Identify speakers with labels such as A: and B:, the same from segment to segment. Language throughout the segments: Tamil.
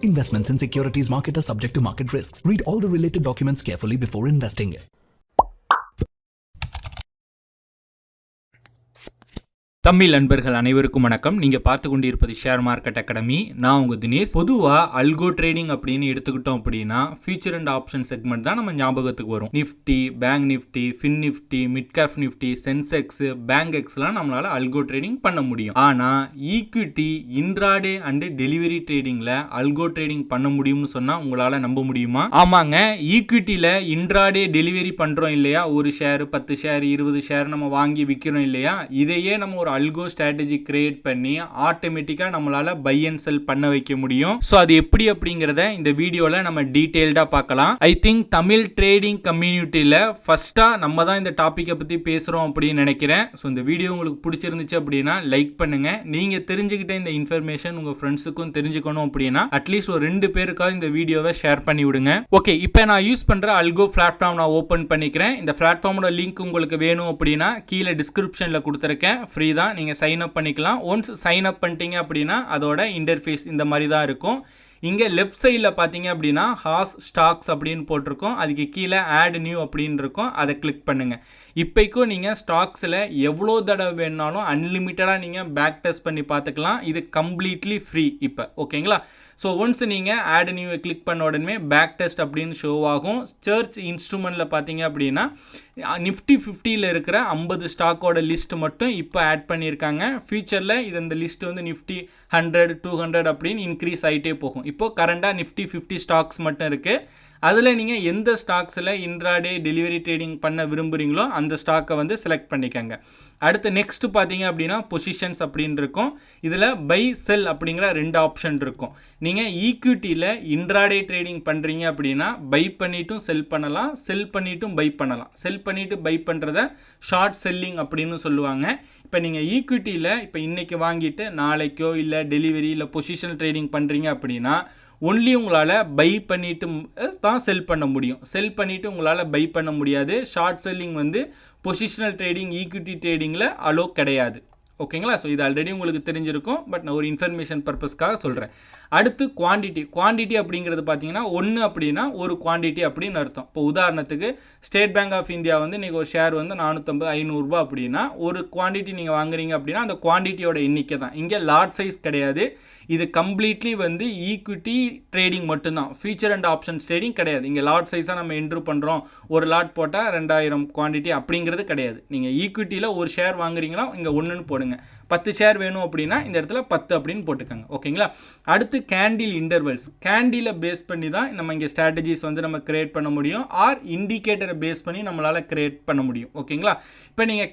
A: Investments in securities market are subject to market risks. Read all the related documents carefully before investing.
B: Tamil நண்பர்கள் அனைவருக்கும் வணக்கம். நீங்க பார்த்து கொண்டிருப்பது ஷேர் மார்க்கெட் அகாடமி. நான் உங்க தினேஷ். பொதுவா அல்கோ ட்ரேடிங் அப்படின்னு எடுத்துக்கிட்டோம் அப்படின்னா ஃபியூச்சர் அண்ட் ஆப்ஷன் செக்மெண்ட் தான் நம்ம ஞாபகத்துக்கு வரும். Nifty, bank Nifty, fin Nifty, mid cap Nifty, Sensex, bank எக்ஸ்லாம் நம்மளால அல்கோ ட்ரேடிங் பண்ண முடியும். ஆனா ஈக்விட்டி, இன்ட்ராடே அண்ட் டெலிவரி ட்ரேடிங்ல அல்கோ ட்ரேடிங் பண்ண முடியும்னு சொன்னா உங்களால நம்ப முடியுமா? ஆமாங்க, ஈக்விட்டில இன்ட்ராடே டெலிவரி பண்றோம் இல்லையா, ஒரு ஷேர் 10 ஷேர் 20 ஷேர் நம்ம வாங்கி விற்கிறோம் இல்லையா, இதையே நம்ம ஒரு அல்கோ ஸ்ட்ராட்டஜி கிரியேட் பண்ணி ஆட்டோமேட்டிக்கா நம்மளால பை அண்ட் செல் பண்ண வைக்க முடியும். சோ அது எப்படி அப்படிங்கறத இந்த வீடியோல நம்ம டீடைல்டா பார்க்கலாம். ஐ திங்க் தமிழ் ட்ரேடிங் கம்யூனிட்டில ஃபர்ஸ்டா நம்ம தான் இந்த டாபிக்கை பத்தி பேசுறோம் அப்படின்னு நினைக்கிறேன். சோ இந்த வீடியோ உங்களுக்கு பிடிச்சிருந்துச்சு அப்படின்னா லைக் பண்ணுங்க. நீங்க தெரிஞ்சுக்கிட்ட இந்த இன்ஃபர்மேஷன் உங்க ஃப்ரெண்ட்ஸுக்கும் தெரிஞ்சுக்கணும் அப்படின்னா அட்லீஸ்ட் ஒரு 2 பேருக்காவது இந்த வீடியோவை ஷேர் பண்ணி விடுங்க. ஓகே, இப்போ நான் யூஸ் பண்ற அல்கோ பிளாட்ஃபார்ம் நான் ஓபன் பண்ணிக்கிறேன். இந்த பிளாட்ஃபார்மோட லிங்க் உங்களுக்கு வேணும் அப்படின்னா கீழே டிஸ்கிரிப்ஷன்ல கொடுத்துருக்கேன். ஃப்ரீ தான், நீங்க சைன் அப் பண்ணிக்கலாம். ஒன்ஸ் சைன் அப் பண்ணிட்டீங்க அப்படின்னா அதோட இன்டர்ஃபேஸ் இந்த மாதிரி தான் இருக்கும். இங்கே லெஃப்ட் சைடில் பார்த்தீங்க அப்படின்னா ஹாஸ் ஸ்டாக்ஸ் அப்படின்னு போட்டிருக்கோம். அதுக்கு கீழே ஆட் நியூ அப்படின்னு இருக்கும். அதை கிளிக் பண்ணுங்கள். இப்போக்கும் நீங்கள் ஸ்டாக்ஸில் எவ்வளோ தடவை வேணாலும் அன்லிமிட்டடாக நீங்கள் பேக் டெஸ்ட் பண்ணி பார்த்துக்கலாம். இது கம்ப்ளீட்லி ஃப்ரீ இப்போ. ஓகேங்களா? ஸோ ஒன்ஸ் நீங்கள் ஆட் நியூவை கிளிக் பண்ண உடனே பேக் டெஸ்ட் அப்படின்னு ஷோ ஆகும். சர்ச் இன்ஸ்ட்ருமெண்ட்டில் பார்த்தீங்க அப்படின்னா நிஃப்டி 50ல் இருக்கிற 50 ஸ்டாக்கோட லிஸ்ட் மட்டும் இப்போ ஆட் பண்ணியிருக்காங்க. ஃபியூச்சரில் இது இந்த லிஸ்ட் வந்து நிஃப்டி 100, 200 அப்படின்னு இன்க்ரீஸ் ஆகிட்டே போகும். இப்போது கரண்டாக நிஃப்டி 50 ஸ்டாக்ஸ் மட்டும் இருக்குது. அதில் நீங்கள் எந்த ஸ்டாக்ஸில் இன்ட்ராடே டெலிவரி ட்ரேடிங் பண்ண விரும்புகிறீங்களோ அந்த ஸ்டாக்கை வந்து செலக்ட் பண்ணிக்கோங்க. அடுத்து நெக்ஸ்ட் பார்த்தீங்க அப்படின்னா பொசிஷன்ஸ் அப்படின்னு இருக்கும். இதில் பை செல் அப்படிங்கிற 2 ஆப்ஷன் இருக்கும். நீங்கள் ஈக்விட்டியில் இன்ட்ராடே ட்ரேடிங் பண்ணுறீங்க அப்படின்னா பை பண்ணிட்டும் செல் பண்ணலாம், செல் பண்ணிட்டும் பை பண்ணலாம். செல் பண்ணிவிட்டு பை பண்ணுறத ஷார்ட் செல்லிங் அப்படின்னு சொல்லுவாங்க. இப்போ நீங்கள் ஈக்விட்டியில் இப்போ இன்றைக்கி வாங்கிட்டு நாளைக்கோ இல்லை டெலிவரி இல்லை பொசிஷனல் ட்ரேடிங் பண்ணுறீங்க அப்படின்னா ஒன்லி உங்களால் பை பண்ணிட்டு தான் செல் பண்ண முடியும். செல் பண்ணிவிட்டு உங்களால் பை பண்ண முடியாது. ஷார்ட் செல்லிங் வந்து பொசிஷனல் ட்ரேடிங், ஈக்விட்டி ட்ரேடிங்கில் அலோ கிடையாது. ஓகேங்களா? ஸோ இது ஆல்ரெடி உங்களுக்கு தெரிஞ்சிருக்கும். பட் நான் ஒரு இன்ஃபர்மேஷன் பர்பஸ்க்காக சொல்கிறேன். அடுத்து குவான்டிட்டி அப்படிங்கிறது பார்த்தீங்கன்னா 1 அப்படின்னா ஒரு குவான்டிட்டி அப்படின்னு அர்த்தம். இப்போ உதாரணத்துக்கு ஸ்டேட் பேங்க் ஆஃப் இந்தியா வந்து நீங்கள் ஒரு ஷேர் வந்து 450, 500 ரூபா அப்படின்னா ஒரு குவான்டிட்டி நீங்கள் வாங்குறீங்க அப்படின்னா அந்த குவான்டிட்டியோட எண்ணிக்கை தான். இங்கே லாட் சைஸ் கிடையாது. இது கம்ப்ளீட்லி வந்து ஈக்விட்டி ட்ரேடிங் மட்டும்தான். ஃபியூச்சர் அண்ட் ஆப்ஷன்ஸ் ட்ரேடிங் கிடையாது. இங்கே லாட் சைஸாக நம்ம என்ட்ரு பண்ணுறோம், ஒரு லாட் போட்டால் 2000 குவான்டிட்டி அப்படிங்கிறது கிடையாது. நீங்கள் ஈக்விட்டியில் ஒரு ஷேர் வாங்குறீங்களா இங்கே 1ன்னு போடுங்க. 10 ஷேர் வேணும் அப்படின்னா இந்த இடத்துல 10 அப்படின்னு போட்டுக்கோங்க. ஓகேங்களா? அடுத்து கேண்டில் இன்டர்வல்ஸ். கேண்டிலை பேஸ் பண்ணி தான் நம்ம இங்கே ஸ்ட்ராட்டஜிஸ் வந்து நம்ம கிரியேட் பண்ண முடியும். ஆர் இண்டிகேட்டரை பேஸ் பண்ணி நம்மளால் கிரியேட் பண்ண முடியும். ஓகேங்களா? இப்போ நீங்கள்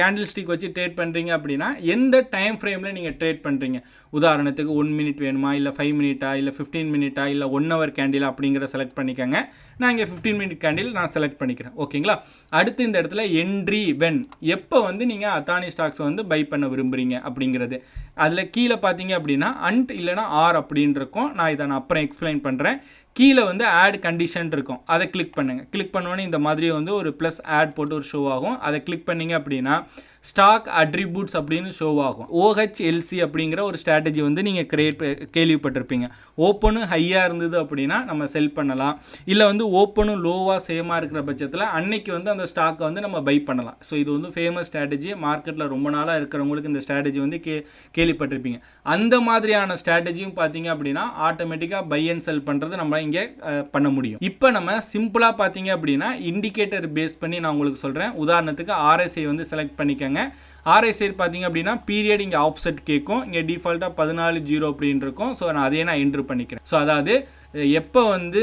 B: கேண்டில் ஸ்டிக் வச்சு ட்ரேட் பண்ணுறீங்க அப்படின்னா எந்த டைம் ஃப்ரேமில் நீங்கள் ட்ரேட் பண்ணுறீங்க? உதாரணத்துக்கு 1 மினிட் வேணுமா, இல்லை 5 மினிட்டா, இல்லை 15 மினிட்டா, இல்லை 1 ஹவர் கேண்டில் அப்படிங்கிற செலக்ட் பண்ணிக்கோங்க. நான் இங்கே 15 மினிட் கேண்டில் நான் செலக்ட் பண்ணிக்கிறேன். ஓகேங்களா? அடுத்து இந்த இடத்துல என்ட்ரி வென், எப்போ வந்து நீங்கள் அத்தானி ஸ்டாக்ஸை வந்து பை பண்ண விரும்புகிறீங்க அப்படிங்கிறது. அதில் கீழே பார்த்தீங்க அப்படின்னா அண்ட் இல்லைனா ஆர் அப்படின்னு இருக்கும். நான் அப்புறம் எக்ஸ்பிளைன் பண்ணுறேன். கீழே வந்து ஆட் கண்டிஷன் இருக்கும். அதை கிளிக் பண்ணுங்கள். கிளிக் பண்ணோன்னே இந்த மாதிரி வந்து ஒரு ப்ளஸ் ஆட் போட்டு ஒரு ஷோ ஆகும். அதை கிளிக் பண்ணிங்க அப்படின்னா ஸ்டாக் அட்ரிபியூட்ஸ் அப்படின்னு ஷோ ஆகும். OHLC அப்படிங்கிற ஒரு ஸ்ட்ராட்டஜி வந்து நீங்கள் கேள்விப்பட்டிருப்பீங்க. ஓப்பனும் ஹையாக இருந்தது அப்படின்னா நம்ம செல் பண்ணலாம். இல்லை வந்து ஓப்பனும் லோவாக சேமாக இருக்கிற பட்சத்தில் அன்னைக்கு வந்து அந்த ஸ்டாக்கை வந்து நம்ம பை பண்ணலாம். ஸோ இது வந்து ஃபேமஸ் ஸ்ட்ராட்டஜி. மார்க்கெட்டில் ரொம்ப நாளாக இருக்கிறவங்களுக்கு இந்த ஸ்ட்ராட்டஜி வந்து கேள்விப்பட்டிருப்பீங்க. அந்த மாதிரியான ஸ்ட்ராட்டஜியும் பார்த்தீங்க அப்படின்னா ஆட்டோமேட்டிக்காக பை அண்ட் செல் பண்ணுறது நம்ம இங்கே பண்ண முடியும். இப்போ நம்ம சிம்பிளாக பார்த்தீங்க அப்படின்னா இண்டிகேட்டர் பேஸ் பண்ணி நான் உங்களுக்கு சொல்கிறேன். உதாரணத்துக்கு RSI வந்து செலக்ட் பண்ணிக்கங்க. RSI பார்த்தீங்க அப்படின்னா பீரியட் இங்கே ஆப்செட் கேட்கும். இங்கே டிஃபால்ட்டாக 14.0 அப்படின்னு இருக்கும். ஸோ நான் என்ட்ரு பண்ணிக்கிறேன். ஸோ அதாவது எப்போ வந்து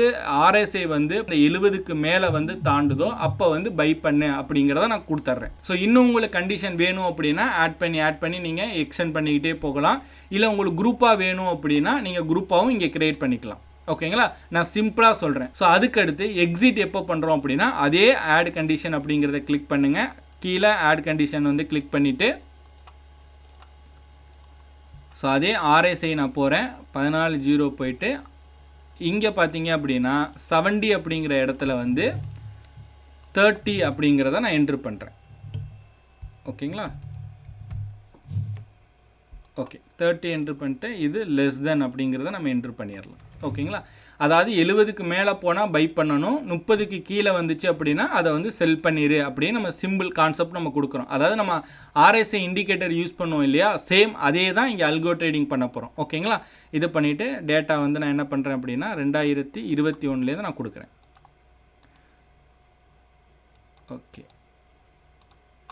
B: RSI வந்து இந்த 70க்கு மேலே வந்து தாண்டுதோ அப்போ வந்து பை பண்ணு அப்படிங்கிறத நான் கொடுத்துட்றேன். ஸோ இன்னும் உங்களுக்கு கண்டிஷன் வேணும் அப்படின்னா ஆட் பண்ணி நீங்கள் எக்ஸ்டெண்ட் பண்ணிக்கிட்டே போகலாம். இல்லை உங்களுக்கு குரூப்பாக வேணும் அப்படின்னா நீங்கள் குரூப்பாகவும் இங்கே கிரியேட் பண்ணிக்கலாம். ஓகேங்களா? நான் சிம்பிளாக சொல்கிறேன். ஸோ அதுக்கடுத்து எக்ஸிட் எப்போ பண்ணுறோம் அப்படின்னா அதே ஆட் கண்டிஷன் அப்படிங்கிறத கிளிக் பண்ணுங்கள். கீழே ஆட் கண்டிஷன் வந்து கிளிக் பண்ணிவிட்டு ஸோ அதே RSI நான் போகிறேன். 14.0 போயிட்டு இங்கே பார்த்தீங்க அப்படின்னா 70 அப்படிங்கிற இடத்துல வந்து 30 அப்படிங்கிறத நான் என்ட்ரு பண்ணுறேன். ஓகேங்களா? ஓகே 30 என்ட்ரு பண்ணிட்டு இது லெஸ் தென் அப்படிங்கிறத நம்ம என்ட்ரு பண்ணிடலாம். ஓகேங்களா, அதாவது 70க்கு மேலே போனால் பை பண்ணணும், 30க்கு கீழே வந்துச்சு அப்படின்னா அதை வந்து செல் பண்ணிடு அப்படின்னு நம்ம சிம்பிள் கான்செப்ட் நம்ம கொடுக்குறோம். அதாவது நம்ம RSI இண்டிகேட்டர் யூஸ் பண்ணுவோம் இல்லையா, சேம் அதே தான் இங்கே அல்கோ ட்ரேடிங் பண்ண போகிறோம். ஓகேங்களா, இது பண்ணிவிட்டு டேட்டா வந்து நான் என்ன பண்ணுறேன் அப்படின்னா 2021 நான் கொடுக்குறேன். ஓகே,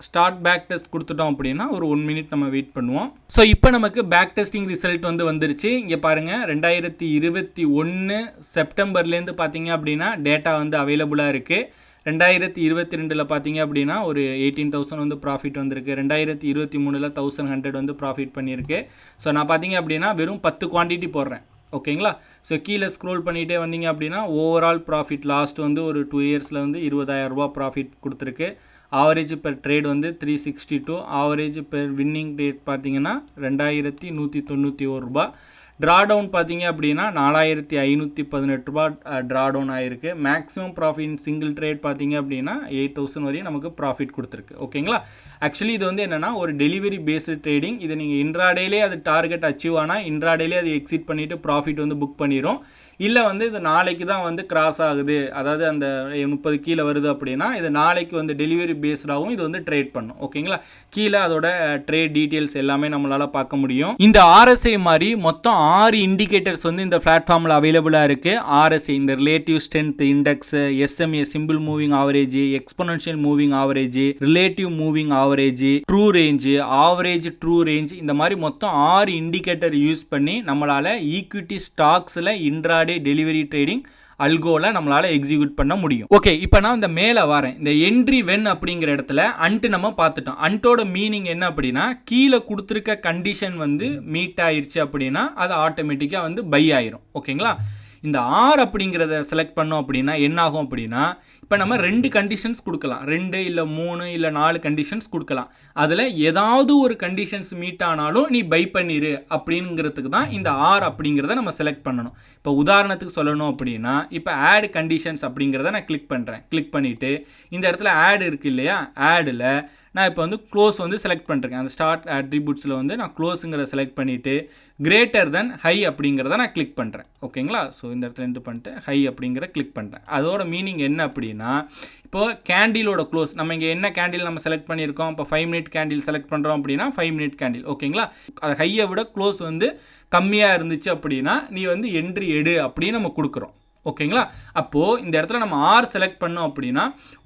B: ஸ்டார்ட் பேக் டெஸ்ட் கொடுத்துட்டோம் அப்படின்னா ஒரு 1 மினிட் நம்ம வெயிட் பண்ணுவோம். ஸோ இப்போ நமக்கு பேக் டெஸ்டிங் ரிசல்ட் வந்து வந்துருச்சு. இங்கே பாருங்கள் 2021 செப்டம்பர்லேருந்து பார்த்தீங்க அப்படின்னா டேட்டா வந்து அவைலபிளாக இருக்குது. 2022 பார்த்தீங்க அப்படின்னா ஒரு 18,000 வந்து ப்ராஃபிட் வந்திருக்கு. 2023 1100 வந்து ப்ராஃபிட் பண்ணியிருக்கு. ஸோ நான் பார்த்தீங்க அப்படின்னா வெறும் 10 குவான்டிட்டி போடுறேன். ஓகேங்களா, ஸோ கீழே ஸ்க்ரோல் பண்ணிகிட்டே வந்தீங்க அப்படின்னா ஓவரால் ப்ராஃபிட் லாஸ்ட் வந்து ஒரு 2 இயர்ஸில் வந்து 20,000 ப்ராஃபிட் கொடுத்துருக்கு. ஆவரேஜ் பெர் ட்ரேட் வந்து 362, ஆவரேஜ் பெர் வின்னிங் ரேட் பார்த்தீங்கன்னா 2191 ட்ரா டவுன் பார்த்தீங்க அப்படின்னா 4518 ட்ரா டவுன் ஆகிருக்கு. மேக்ஸிமம் ப்ராஃபிட் சிங்கிள் ட்ரேட் பார்த்தீங்க அப்படின்னா 8000 வரையும் நமக்கு ப்ராஃபிட் கொடுத்துருக்கு. ஓகேங்களா, ஆக்சுவலி இது வந்து என்னென்னா ஒரு டெலிவரி பேஸ்டு ட்ரேடிங். இதை நீங்கள் இன்ட்ராடேலே அது டார்கெட் அச்சீவ் ஆனால் இன்ட்ராடேலே அது எக்ஸிட் பண்ணிவிட்டு ப்ராஃபிட் வந்து புக் பண்ணிடும். இல்லை வந்து இது நாளைக்கு தான் வந்து கிராஸ் ஆகுது, அதாவது அந்த 30 கீழே வருது அப்படின்னா இது நாளைக்கு வந்து டெலிவரி பேஸ்டாகவும் இது வந்து ட்ரேட் பண்ணும். ஓகேங்களா, கீழே அதோட ட்ரேட் டீட்டெயில்ஸ் எல்லாமே நம்மளால் பார்க்க முடியும். இந்த RSI மாதிரி மொத்தம் 6 இண்டிகேட்டர்ஸ் வந்து இந்த பிளாட்ஃபார்மில் அவைலபிளாக இருக்குது. RSI இந்த relative strength index, SMA simple moving average, exponential moving average, relative moving average, true range, average true range, இந்த மாதிரி மொத்தம் 6 இண்டிகேட்டர் யூஸ் பண்ணி நம்மளால் ஈக்விட்டி ஸ்டாக்ஸில் இன்ட்ராடே டெலிவரி ட்ரேடிங் அல்கோவில் நம்மளால் எக்ஸிக்யூட் பண்ண முடியும். ஓகே, இப்போ நான் இந்த மேலே வரேன். இந்த என்ட்ரி வென் அப்படிங்கிற இடத்துல அண்ட் நம்ம பார்த்துட்டோம். அண்டோட மீனிங் என்ன அப்படின்னா கீழே கொடுத்துருக்க கண்டிஷன் வந்து மீட் ஆயிடுச்சு அப்படின்னா அது ஆட்டோமேட்டிக்காக வந்து பை ஆயிரும். ஓகேங்களா, இந்த ஆர் அப்படிங்கிறத செலக்ட் பண்ணோம் அப்படின்னா என்ன ஆகும் அப்படின்னா இப்போ நம்ம 2 கண்டிஷன்ஸ் கொடுக்கலாம், 2 இல்லை 3 இல்லை 4 கண்டிஷன்ஸ் கொடுக்கலாம். அதில் ஏதாவது ஒரு கண்டிஷன்ஸ் மீட் ஆனாலும் நீ பை பண்ணிடு அப்படிங்கிறதுக்கு தான் இந்த ஆர் அப்படிங்கிறத நம்ம செலக்ட் பண்ணணும். இப்போ உதாரணத்துக்கு சொல்லணும் அப்படின்னா இப்போ ஆட் கண்டிஷன்ஸ் அப்படிங்கிறத நான் கிளிக் பண்ணுறேன். கிளிக் பண்ணிவிட்டு இந்த இடத்துல ஆட் இருக்குது இல்லையா, ஆடில் நான் இப்போ வந்து க்ளோஸ் வந்து செலக்ட் பண்ணுறேன். அந்த ஸ்டார்ட் அட்ரிபியூட்ஸில் வந்து நான் க்ளோஸுங்கிறத செலக்ட் பண்ணிவிட்டு கிரேட்டர் தென் ஹை அப்படிங்கிறத நான் கிளிக் பண்ணுறேன். ஓகேங்களா, ஸோ இந்த இடத்துல என்ட்ரு பண்ணிட்டு ஹை அப்படிங்கிற கிளிக் பண்ணுறேன். அதோட மீனிங் என்ன அப்படின்னா இப்போது கேண்டிலோட க்ளோஸ் நம்ம இங்கே என்ன கேண்டில் நம்ம செலக்ட் பண்ணியிருக்கோம், இப்போ 5 மினிட் கேண்டில் செலக்ட் பண்ணுறோம் அப்படின்னா 5 மினிட் கேண்டில். ஓகேங்களா, அது ஹையை விட க்ளோஸ் வந்து கம்மியாக இருந்துச்சு அப்படின்னா நீ வந்து என்ட்ரி எடு அப்படின்னு நம்ம கொடுக்குறோம். ஓகேங்களா, அப்போது இந்த இடத்துல நம்ம ஆர் செலக்ட் பண்ணோம் அப்படின்னா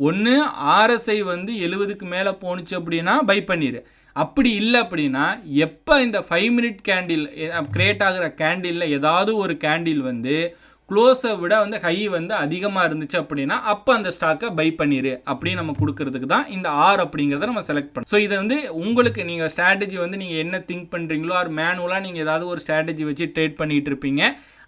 B: ஒன்று RSI வந்து 70க்கு மேலே போணுச்சு அப்படின்னா பை பண்ணிடு. அப்படி இல்லை அப்படின்னா எப்போ இந்த 5 மினிட் கேண்டில் கிரியேட் ஆகிற கேண்டிலில் ஏதாவது ஒரு கேண்டில் வந்து க்ளோஸை விட வந்து ஹை வந்து அதிகமாக இருந்துச்சு அப்படின்னா அப்போ அந்த ஸ்டாக்கை பை பண்ணிடு அப்படின்னு நம்ம கொடுக்கறதுக்கு தான் இந்த ஆர் அப்படிங்கிறத நம்ம செலக்ட் பண்ணோம். ஸோ இதை வந்து உங்களுக்கு நீங்கள் ஸ்ட்ராட்டஜி வந்து நீங்கள் என்ன திங்க் பண்ணுறீங்களோ ஆர் மேனுவலாக நீங்கள் ஏதாவது ஒரு ஸ்ட்ராட்டஜி வச்சு ட்ரேட் பண்ணிகிட்டு இருப்பீங்க.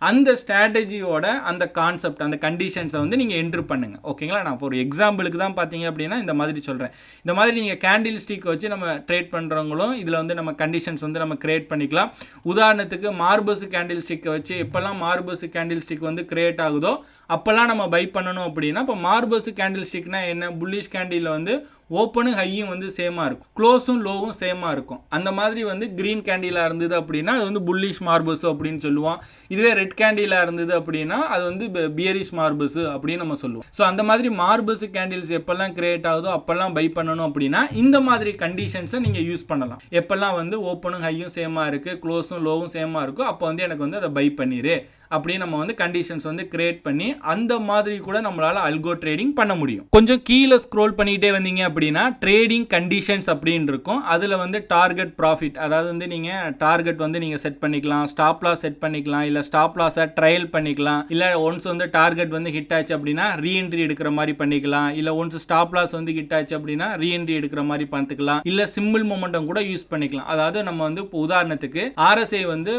B: அந்த ஸ்ட்ராட்டஜியோட அந்த கான்செப்ட் அந்த கண்டிஷன்ஸை வந்து நீங்கள் என்ட்ரு பண்ணுங்கள். ஓகேங்களா, நான் ஒரு எக்ஸாம்பிளுக்கு தான் பார்த்தீங்க அப்படின்னா இந்த மாதிரி சொல்கிறேன். இந்த மாதிரி நீங்கள் கேண்டில் ஸ்டிக் வச்சு நம்ம ட்ரேட் பண்ணுறவங்களும் இதில் வந்து நம்ம கண்டிஷன்ஸ் வந்து நம்ம கிரியேட் பண்ணிக்கலாம். உதாரணத்துக்கு மார்பஸ் கேண்டில் ஸ்டிக்கை வச்சு எப்போல்லாம் மார்பஸ் கேண்டில் ஸ்டிக் வந்து கிரியேட் ஆகுதோ அப்போல்லாம் நம்ம பை பண்ணணும் அப்படின்னா இப்போ மார்பஸ் கேண்டில் ஸ்டிக்னா என்ன, புல்லிஷ் கேண்டில் வந்து ஓப்பனும் ஹையும் வந்து சேமாக இருக்கும், க்ளோஸும் லோவும் சேமாக இருக்கும். அந்த மாதிரி வந்து க்ரீன் கேண்டிலாக இருந்தது அப்படின்னா அது வந்து புல்லிஷ் மார்பஸ் அப்படின்னு சொல்லுவோம். இதுவே ரெட் கேண்டிலாக இருந்தது அப்படின்னா அது வந்து பியரிஷ் மார்பஸ் அப்படின்னு நம்ம சொல்லுவோம். ஸோ அந்த மாதிரி மார்பஸ் கேண்டில்ஸ் எப்போல்லாம் கிரியேட் ஆகுதோ அப்போல்லாம் பை பண்ணணும் அப்படின்னா இந்த மாதிரி கண்டிஷன்ஸை நீங்கள் யூஸ் பண்ணலாம். எப்போல்லாம் வந்து ஓப்பனும் ஹையும் சேமாக இருக்குது, க்ளோஸும் லோவும் சேமாக இருக்கும், அப்போ வந்து எனக்கு வந்து அதை பை பண்ணிடு அப்படின்னு நம்ம வந்து கண்டிஷன்ஸ் வந்து கிரியேட் பண்ணி அந்த மாதிரி கூட நம்மளால அல்கோ ட்ரேடிங் பண்ண முடியும். கொஞ்சம் கீழே ஸ்க்ரோல் பண்ணிட்டே வந்தீங்க அப்படின்னா ட்ரேடிங் கண்டிஷன்ஸ் அப்படின்னு இருக்கும். அதில் வந்து டார்கெட் ப்ராஃபிட், அதாவது வந்து நீங்கள் டார்கெட் வந்து நீங்கள் செட் பண்ணிக்கலாம், ஸ்டாப் லாஸ் செட் பண்ணிக்கலாம், இல்லை ஸ்டாப் லாஸை ட்ரையல் பண்ணிக்கலாம், இல்லை ஒன்ஸ் வந்து டார்கெட் வந்து ஹிட் ஆச்சு அப்படின்னா ரீஎன்ட்ரி எடுக்கிற மாதிரி பண்ணிக்கலாம், இல்லை ஒன்ஸ் ஸ்டாப் லாஸ் வந்து ஹிட் ஆச்சு அப்படின்னா ரீஎன்ட்ரி எடுக்கிற மாதிரி பார்த்துக்கலாம், இல்லை சிம்பிள் மொமெண்டம் கூட யூஸ் பண்ணிக்கலாம். அதாவது நம்ம வந்து இப்போ உதாரணத்துக்கு RSI வந்து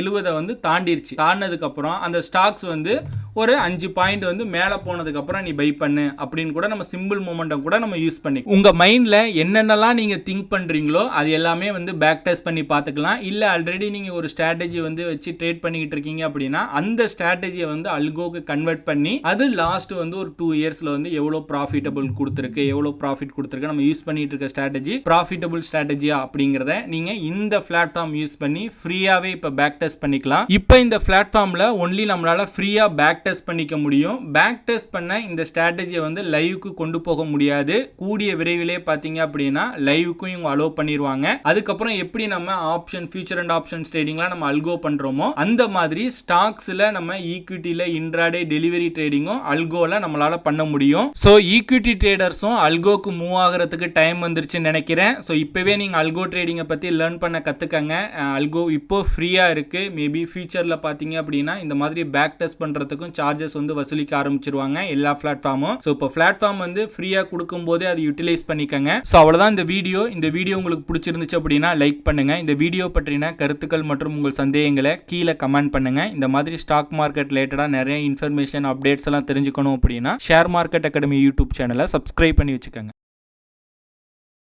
B: 70 வந்து தாண்டிருச்சு, தாண்டினதுக்கு அப்புறம் அந்த ஸ்டாக்ஸ் வந்து ஒரு 5 பாயிண்ட் வந்து மேலே போனதுக்கு அப்புறம் நீ பை பண்ணு அப்படின்னு கூட நம்ம சிம்பிள் மொமெண்டம் கூட நம்ம யூஸ் பண்ணி உங்க மைண்ட்ல என்னென்னலாம் நீங்க திங்க் பண்றீங்களோ அது எல்லாமே வந்து பேக் டெஸ்ட் பண்ணி பார்த்துக்கலாம். இல்ல ஆல்ரெடி நீங்க ஒரு ஸ்ட்ராட்டஜி வந்து வச்சு ட்ரேட் பண்ணிக்கிட்டு இருக்கீங்க அப்படின்னா அந்த ஸ்ட்ராட்டஜியை வந்து அல்கோக்கு கன்வெர்ட் பண்ணி அது லாஸ்ட் வந்து ஒரு 2 இயர்ஸ்ல வந்து எவ்வளவு ப்ராஃபிட்டபிள் கொடுத்துருக்கு, எவ்வளவு ப்ராஃபிட் கொடுத்துருக்கு, நம்ம யூஸ் பண்ணிட்டு இருக்க ஸ்ட்ராட்டஜி ப்ராஃபிட்டபிள் ஸ்ட்ராட்டஜியா அப்படிங்கறத நீங்க இந்த பிளாட்ஃபார்ம் யூஸ் பண்ணி ஃப்ரீயாவே இப்ப பேக் டெஸ்ட் பண்ணிக்கலாம். இப்போ இந்த பிளாட்ஃபார்ம்ல ஒன்லி நம்மளால ஃப்ரீயா பேக் டெஸ்ட் பண்ணிக்க முடியும். பேக் டெஸ்ட் பண்ண இந்த ஸ்ட்ராட்டஜியை வந்து லைவுக்கு கொண்டு போக முடியாது. கூடிய விரைவிலே பாத்தீங்க அப்படின்னா லைவுக்கும் இவங்க அலோவ் பண்ணிடுவாங்க. அதுக்கப்புறம் எப்படி நம்ம ஆப்ஷன் ஃபியூச்சர் அண்ட் ஆப்ஷன் ட்ரேடிங்லாம் நம்ம அல்கோ பண்றோமோ அந்த மாதிரி ஸ்டாக்ஸ்ல நம்ம ஈக்விட்டில இன்ட்ராடே டெலிவரி ட்ரேடிங்கும் அல்கோல நம்மளால பண்ண முடியும். ஸோ ஈக்விட்டி ட்ரேடர்ஸும் அல்கோக்கு மூவ் ஆகிறதுக்கு டைம் வந்துருச்சுன்னு நினைக்கிறேன். ஸோ இப்பவே நீங்க அல்கோ ட்ரேடிங்கை பத்தி லேர்ன் பண்ண கத்துக்கங்க. அல்கோ இப்போ ஃப்ரீயா இருக்கு. மேபி ஃபியூச்சர்ல பாத்தீங்க அப்படின்னா இந்த மாதிரி பேக் டெஸ்ட் பண்றதுக்கும் சார்ஜஸ் வந்து வசூலிக்க ஆரம்பிச்சிருவாங்க எல்லா பிளாட்ஃபார்மும். ஸோ இப்போ பிளாட்ஃபார்ம் வந்து ஃப்ரீயா கொடுக்கும் போதே அதை யூட்டிலைஸ் பண்ணிக்கங்க. ஸோ அவ்வளவுதான் இந்த வீடியோ உங்களுக்கு பிடிச்சிருந்துச்சு அப்படின்னா லைக் பண்ணுங்க. இந்த வீடியோ பற்றின கருத்துக்கள் மற்றும் உங்கள் சந்தேகங்களை கீழே கமெண்ட் பண்ணுங்க. இந்த மாதிரி ஸ்டாக் மார்க்கெட் ரிலேட்டடா நிறைய இன்ஃபர்மேஷன் அப்டேட்ஸ் எல்லாம் தெரிஞ்சுக்கணும் அப்படின்னா ஷேர் மார்க்கெட் அகாடமி யூடியூப் சேனலை சப்ஸ்கிரைப் பண்ணி வச்சுக்கோங்க.